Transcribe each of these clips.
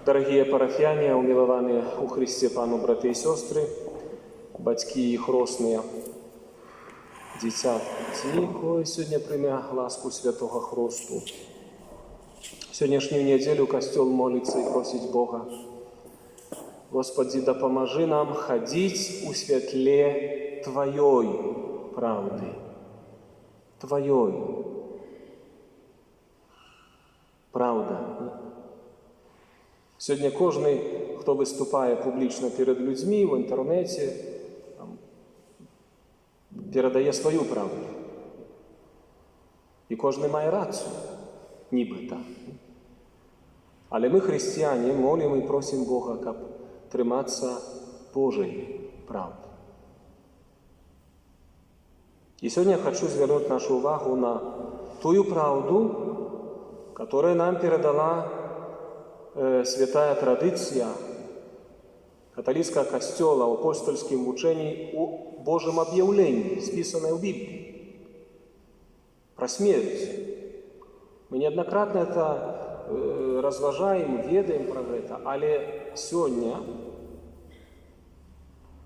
Дорогие парафіяне, умилованные у Христе Пану браты и сестры, батьки и их росные, дитя, якое сегодня прийме ласку Святого Христу. Сегодняшнюю неделю Костел молится и просит Бога: Господи, да поможи нам ходить у светле Твоей правды. Твоей. Правда. Сьогодні кожен, хто виступає публічно перед людьми в інтернеті, передає свою правду. І кожен має рацію, нібито. Але ми, християни, молимо і просимо Бога, щоб триматися Божої правди. І сьогодні я хочу звернути нашу увагу на ту правду, яку нам передала святая традиция католического костела в апостольском учении о Божьем объявлении, списанное в Библии, про смерть. Мы неоднократно это разважаем, ведаем про это, але сегодня,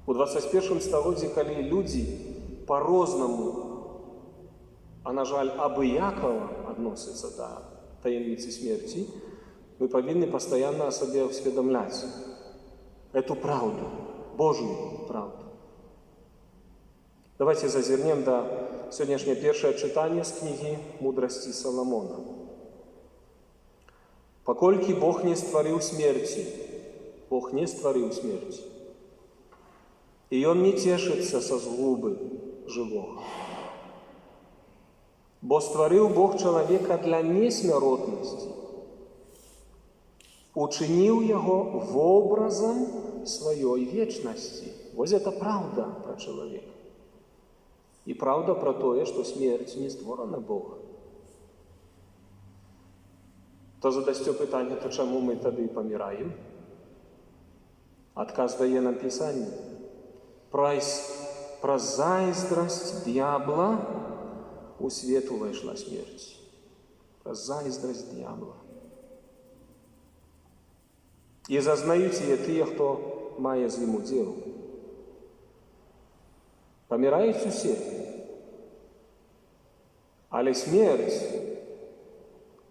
у 21 столетии, когда люди по-разному, а на жаль, обыяково относятся до таємниці смерти, мы повинны постоянно о себе усведомлять эту правду, Божью правду. Давайте зазирнем до сегодняшнее первое читание с книги «Мудрости Соломона». «Покольки Бог не створил смерти, Бог не створил смерти, и Он не тешится со згубы живого. Бо створил Бог человека для несмертности, учинил его в образом своей вечности». Вот это правда про человека. И правда про то, что смерть не створена Богом. То задасте питання, то чому ми тоді помираємо? Отказ дає нам Писання. Про зайздрость дьявола у свету вошла смерть. Про зайздрость дьявола. І зазнають її ті, хто має з ним діло. Помирають усі. Але смерть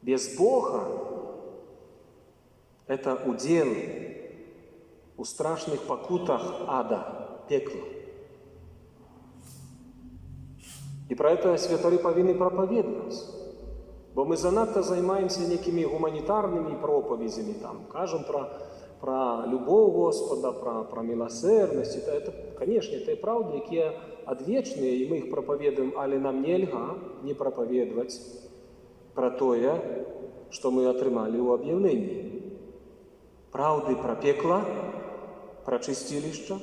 без Бога – это удел у страшных покутах ада, пекла. И про это святори повинны проповедовать. Бо ми занадто займаємося некими гуманітарними проповідями, там, кажемо про любов Господа, про милосердність. Это, конечно, это правда, які одвечні, і ми їх проповідуємо, але нам нельзя не проповідувати про то, що ми отримали у об'явленні. Правди про пекло, про чистилище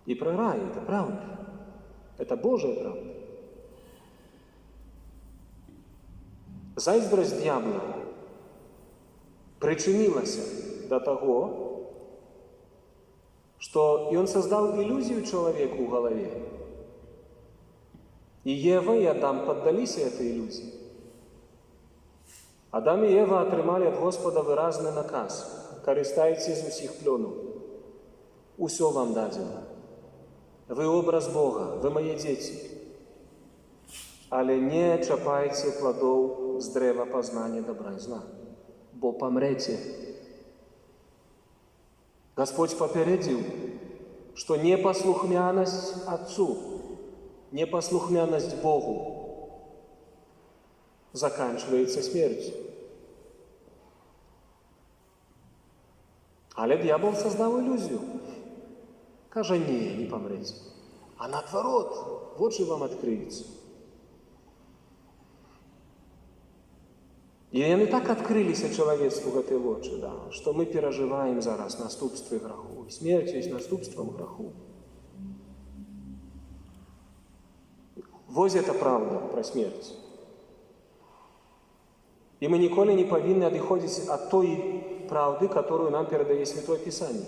і про рай. Это правда. Это Божья правда. Зайздрость дьявола причинилась до того, что и он создал иллюзию человеку в голове. И Ева и Адам поддались этой иллюзии. Адам и Ева отримали от Господа выразный наказ: користайтесь усіх плёнов, усё вам дадено. Вы образ Бога, вы мои дети. Але не чапайте плодов з древа познания добра и зла, бо помрете. Господь попередил, что непослухмяность Отцу, непослухмяность Богу заканчивается смертью. Але дьявол создал иллюзию. Каже, не помрете. А наоборот, вот же вам откроется. И они так открылись человечеству в этой лодке, да, что мы переживаем зараз наступствы греху. И смерть есть наступством греху. Вот это правда про смерть. И мы николи не повинны отходить от той правды, которую нам передает Святое Писание.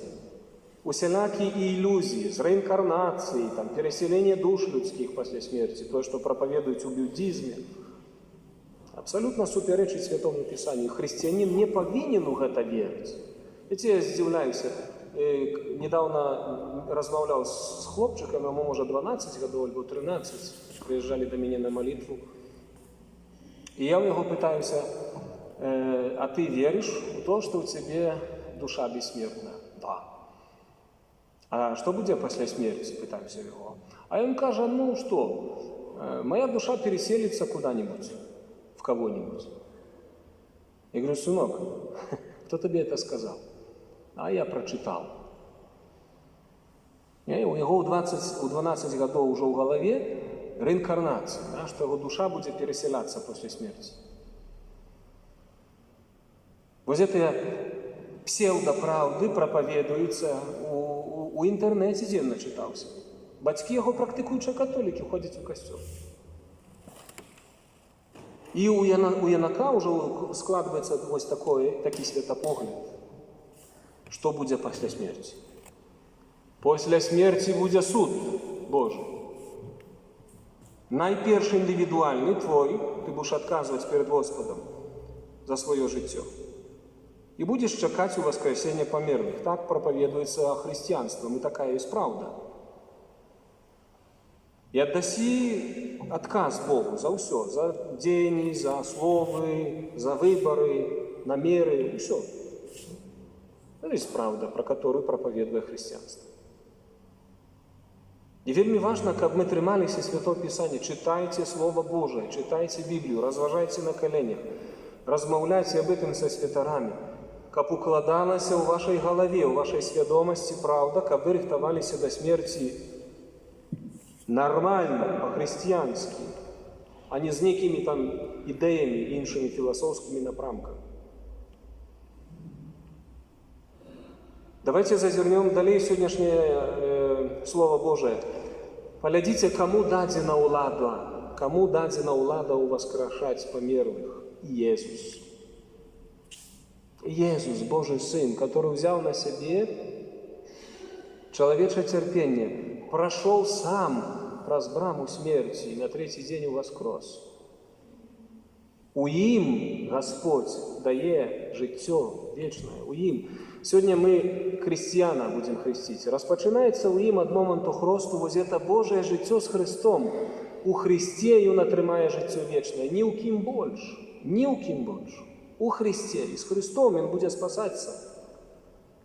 Усякие иллюзии с реинкарнацией, там, переселение душ людских после смерти, то, что проповедуют в буддизме, Абсолютно супярэчыць Святому Пісанню. Хрысціянін не павінен у гэта верыць. Я здзіўляюся. Недавно размаўляў з хлопчыкам, яму можа 12 гадоў альбо 13, прыязджалі да мяне на малітву. І я ў яго пытаюся: а ты верыш у то, што ў цябе душа бессмертная? Да. А што будзе пасля смерці? Пытаюся яго. А ён кажа: ну што, моя душа переселится куда-нибудь, в кого-нибудь. Я говорю: сынок, кто тебе это сказал? А я прочитал. У яго ў 12 гадоў ўжо ў галаве реинкарнацыя, што яго душа будзе переселяцца пасля смерці. Вось гэтыя псеўдапраўды прапаведуюцца у інтэрнэце, дзе ён начытаўся. Бацькі яго практыкуючыя католікі ходзяць у касцёл. І у янака ўжо складваецца вось такі светапогляд. Што будзе пасля смерці? Пасля смерці будзе суд Божы. Найперш індывідуальны твой, ты будзеш адказваць перад Господам за сваё жыццё. І будзеш чакаць у воскресення памерлых. Так прапаведуецца хрысціянствам, і такая ёсць праўда. І аддасі адказ Богу за ўсё, за дзеянні, за словы, за выбары, намеры, ўсё. Это есть правда, про которую проповедуе христианство. И вельми важно, каб мы трымаліся Святого Писания. Читайте Слово Божие, читайте Библию, разважайте на коленях, размаўляйте об этом со святарами, каб укладалася ў вашей голове, у вашей свядомости правда, каб вы рыхтаваліся до смерти нормально, по-христиански, а не з некими там идеями и іншими философскими напрамками. Давайте зазернем далее сегодняшнее Слово Божие. Поглядите, кому дадзена ўлада уваскрашаць памерлых? Иисус. Иисус, Божий Сын, который взял на себе человечье терпение, прошел сам праз браму смерти и на третий день воскрес. У ім Господь дае жыццё вечнае, у ім. Сегодня мы христиана будем хрестить. Распочинаецца у ім ад моманту хросту вось это Божие жыццё с Христом. У Христе ён атрымае жыццё вечнае. Ні ў кім больш. Ні ў кім больш. У Христе. И с Христом он будет спасаться.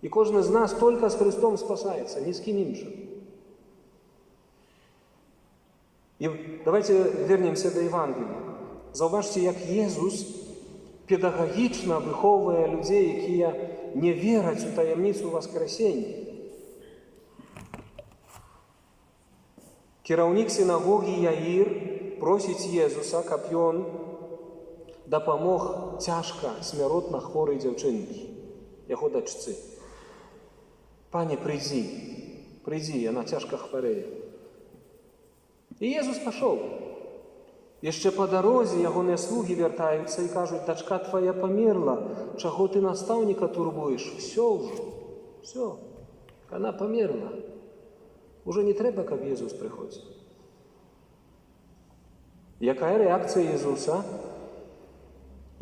И кожны з нас только с Христом спасается, ни с кем іншым. И давайте вернемся до Евангелия. Заўважце, як Езус педагагічна выхоўвае людзей, якія не вераць у таямніцу воскресення. Кіраўнік сінагогі Яір просіць Езуса, каб ён дапамог цяжка смяротна хворай дзяўчынкі, яго дачцы. Пане, прыйдзі, яна цяжка хварэе. І Езус пашоў. Яшчэ па дарозе ягоныя слугі вяртаюцца і кажуць: дачка твая памерла, чаго ты настаўніка турбуеш? Всё, она памерла. Уже не трэба, каб Езус прыходзіў. Якая рэакцыя Езуса?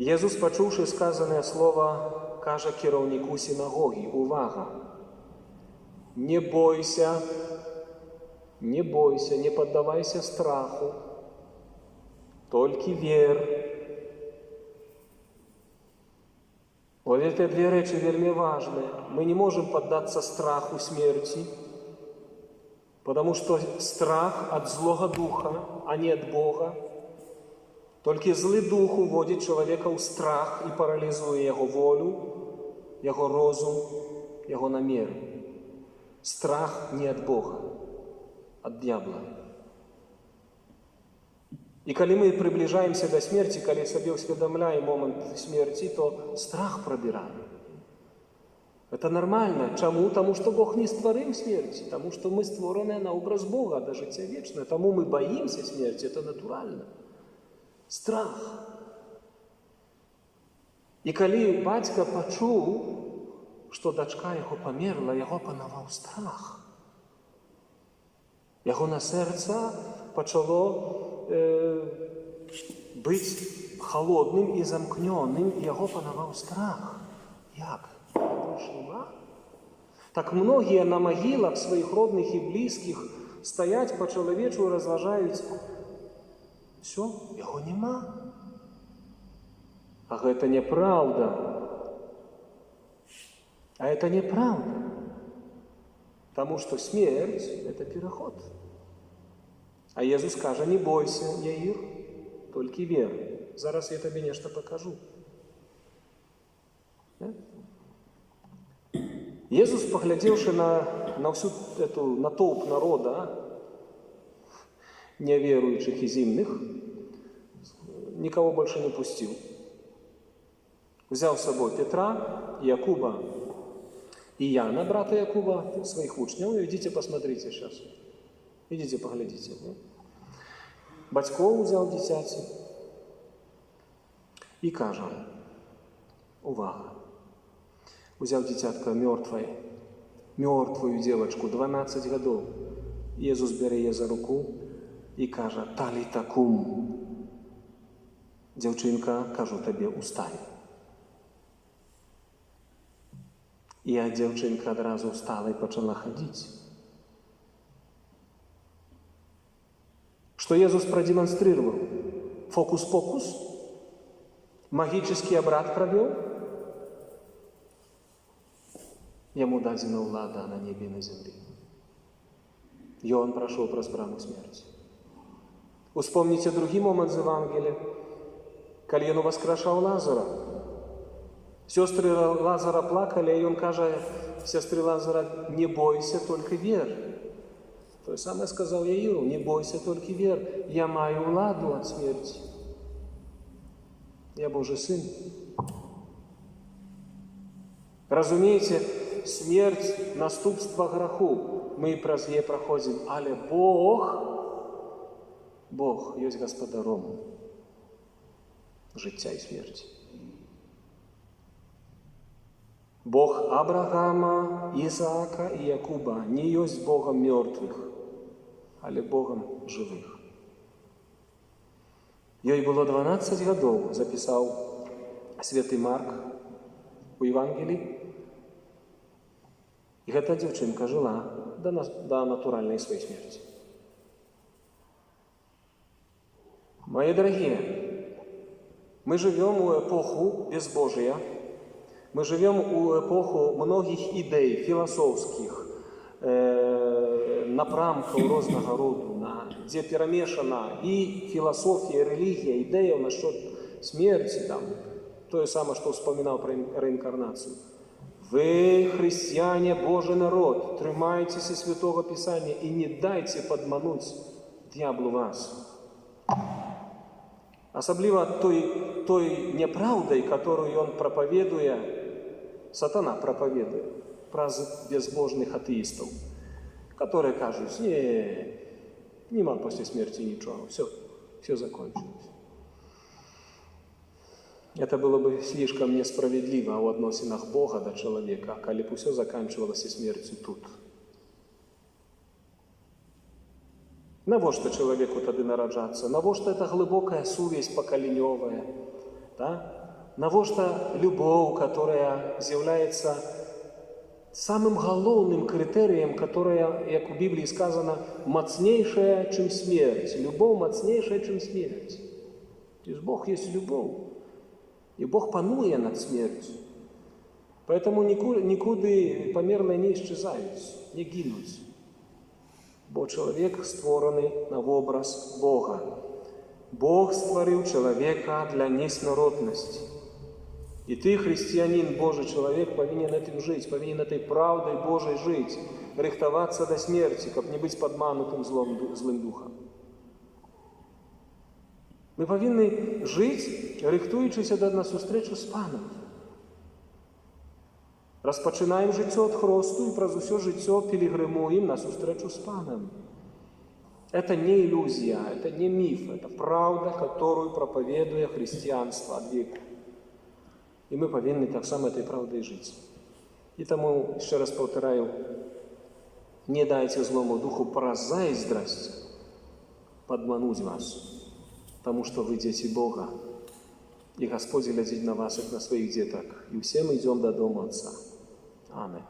Езус, пачуўшы сказанае слова, кажа кіраўніку сінагогі: увага! Не бойся, не паддавайся страху, толькі вер. Вот эти две речи вельми важные. Мы не можем поддаться страху смерти, потому что страх от злого духа, а не от Бога. Только злый дух уводит человека в страх и парализует его волю, его разум, его намеры. Страх не от Бога, от дьявола. И когда мы приближаемся до смерти, когда себе усведомляем момент смерти, то страх пробираем. Это нормально. Чему? Тому, что Бог не створил смерти. Тому, что мы створены на образ Бога, до життя вечное. Тому мы боимся смерти. Это натурально. Страх. И когда батька почув, что дочка его померла, его панаваў страх. Его на серце почало быць холодным і замкнёным, яго панаваў страх. Як? Больш нема? Так многія на магілах сваіх родных і блізкіх стаяць па-чалавечу, разважаюць: «Всё, яго нема». А гэта няправда. А это неправда. Потому что смерть – это переход. А Иисус скажет: не бойся, Яир, только вер. Зараз я тебе нечто покажу. Да? Иисус, поглядевши на всю эту натовп народа, неверующих и земных, никого больше не пустил. Взял с собой Петра, Якуба и Яна, брата Якуба, своих учнев. Идите посмотрите сейчас. Идите поглядите. Батьков взял дитяти и каже: увага. Взял дитятка мертвую девочку, 12 годов. Иисус бере ее за руку и каже: талита кум. Девчинка, кажу тебе, устань. І дівчинка одразу встала і почала ходити. Что Иисус продемонстрировал? Фокус-покус? Магический обряд провел? Ему дадена влада на небе и на земле. И он прошел през браму смерти. Успомните другий момент из Евангелия, когда он воскрешал Лазара. Сестры Лазара плакали, и он каже сестре Лазара: не бойся, только вер. То же самое сказал Яиру: не бойся, только вер. Я маю владу от смерти. Я Божий Сын. Разумеете, смерть – наступство греху. Мы праз нее проходим, але Бог есть Господаром життя и смерти. Бог Авраама, Исаака и Якуба не есть Богом мертвых, але Богом живых. Ей было 12 годов, записал святый Марк у Евангелии. И эта девчонка жила до натуральной своей смерти. Мои дорогие, мы живем в эпоху безбожия. Мы живем в эпоху многих идей философских, напрамков разного рода, где перемешана и философия, и религия, идея насчет смерти, там, то же самое, что вспоминал про реинкарнацию. Вы, христиане, Божий народ, тримайтесь Святого Писания и не дайте подмануть дьяволу вас. Особливо той неправдой, которую он проповедует, Сатана проповедует про безбожных атеистов, которые кажут: нема после смерти ничего, все закончилось. Это было бы слишком несправедливо в отношениях Бога до человека, коли бы все заканчивалось и смертью тут. Навошта человеку тогда нараджаться? Навошта это глубокая совесть поколеневая? Да? Навошта любовь, которая является самым головным критерием, которая, как в Библии сказано, мощнейшая, чем смерть. Любовь мощнейшая, чем смерть. То есть Бог есть любовь. И Бог панует над смертью. Поэтому никуда померно не исчезают, не гинут. Бо человек створенный на образ Бога. Бог створил человека для неснородности. И ты, христианин, Божий человек, повинен этим жить, повинен этой правдой Божией жить, рихтоваться до смерти, как не быть подманутым злым духом. Мы повинны жить, рихтуючись на встречу с Паном. Розпочинаємо життя від хросту і праз усе життя пілігримуємо на зустрічу з Паном. Это не иллюзия, это не миф, это правда, которую проповедует христианство от века. И мы повинны так само этой правдой жить. И тому, еще раз повторяю, не дайте злому духу про зайздрость подмануть вас. тому что вы дети Бога. И Господь глядит на вас, как на своих деток. И все мы идем до дома Отца. Аминь.